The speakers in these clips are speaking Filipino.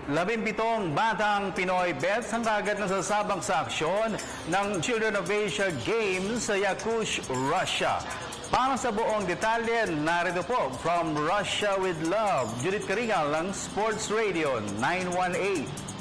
17 batang Pinoy Bets ang kagad nasasabak sa aksyon ng Children of Asia Games sa Yakutsk, Russia. Para sa buong detalye, narito po from Russia with Love, Judith Karingal ng Sports Radio 918.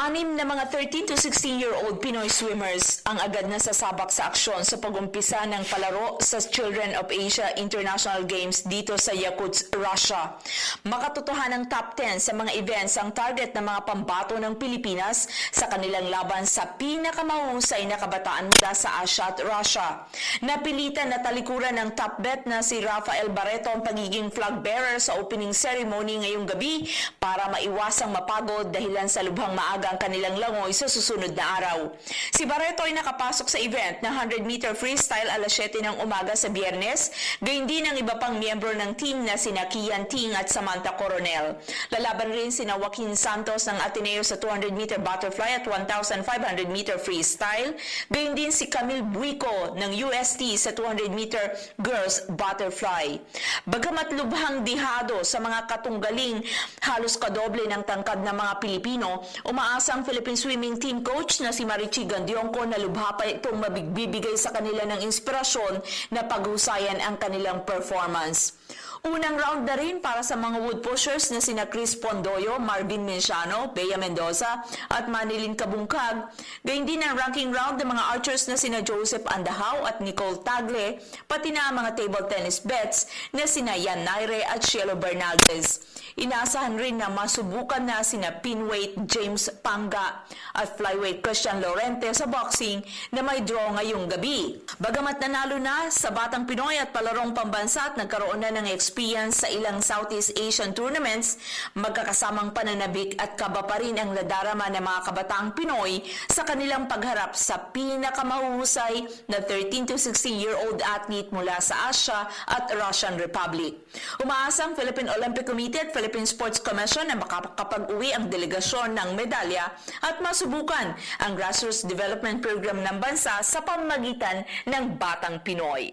Anim na mga 13 to 16-year-old Pinoy swimmers ang agad na sasabak sa aksyon sa pag-umpisa ng palaro sa Children of Asia International Games dito sa Yakutsk, Russia. Makatotohanang top 10 sa mga events ang target ng mga pambato ng Pilipinas sa kanilang laban sa pinakamahusay na kabataan mula sa Asia at Russia. Napilitan na talikuran ng top bet na si Rafael Barreto ang pagiging flag bearer sa opening ceremony ngayong gabi para maiwasang mapagod dahilan sa lubhang maaga ang kanilang langoy sa susunod na araw. Si Barreto ay nakapasok sa event na 100-meter freestyle alas 7 ng umaga sa Biyernes, gayon din ang iba pang miyembro ng team na sina Kian Ting at Samantha Coronel. Lalaban rin sina Joaquin Santos ng Ateneo sa 200-meter butterfly at 1,500-meter freestyle, gayon din si Camille Buico ng UST sa 200-meter girls butterfly. Bagamat lubhang dihado sa mga katunggaling halos kadoble ng tangkad ng mga Pilipino, umaasang Philippine Swimming Team Coach na si Marichi Gandionco na lubha pa itong magbibigay sa kanila ng inspirasyon na paghusayan ang kanilang performance. Unang round na rin para sa mga wood pushers na sina Chris Pondoyo, Marvin Menciano, Bea Mendoza at Manilyn Kabungkag. Gayun din ang ranking round ng mga archers na sina Joseph Andahao at Nicole Tagle, pati na ang mga table tennis bets na sina Yan Naire at Cielo Bernaldez. Inaasahan rin na masubukan na sina pinweight James Panga at flyweight Christian Lorente sa boxing na may draw ngayong gabi. Bagamat nanalo na sa Batang Pinoy at palarong pambansa at nagkaroon na ng experience sa ilang Southeast Asian tournaments, magkakasamang pananabik at kaba pa rin ang nadarama ng mga kabataang Pinoy sa kanilang pagharap sa pinakamahusay na 13 to 16-year-old athlete mula sa Asia at Russian Republic. Umaasang Philippine Olympic Committee at Philippine Sports Commission na makakapag-uwi ang delegasyon ng medalya at masubukan ang grassroots development program ng bansa sa pamamagitan ng Batang Pinoy.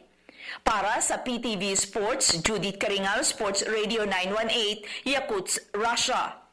Para sa PTV Sports, Judith Karingal, Sports Radio 918, Yakutsk, Russia.